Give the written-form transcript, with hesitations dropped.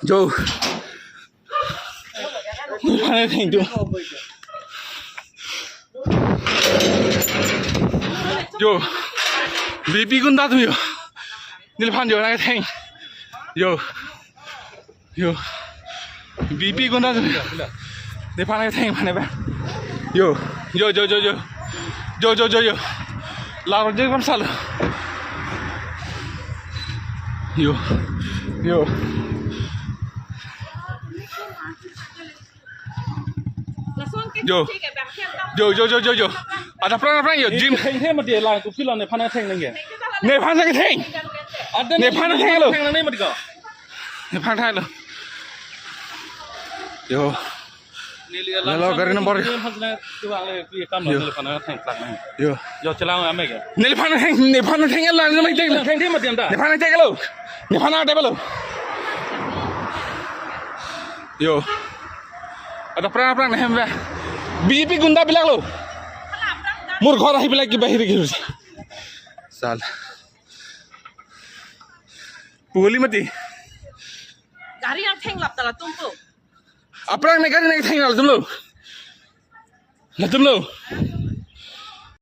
Yo. Mana thing tu? Yo. BP gunda tu yo. Nilpan yo nak thing. Yo. Yo. BP gunda tu. Nilpan nak thing mana ba? Yo. Yo. Yo. Lar je kam sal. Yo. Yo. Ada perang yo gym. Thing mà để lại cũng chỉ là này phan thing này kìa. Ne phan cái thing. Ne phan thing lo. Thing này mà đi cả. Ne phan thing lo. Yo. Lo garin nomor. Cái bạn này cái cam là phan thing plug này. Yo. Yo chलाओ hame kìa. Ne phan thing la ne mai thing. Thing mà tiền ta. Ne phan thing lo. Ne phan ada lo. Yo. Ada perang ne hembe. BP gunda bilang lo. Mur ghar ahi bilang ki bahir ki hosi. Sal. Puli mati. Gari yang theng lap tala tumpu. Aprang ne gari ne theng la tum lo.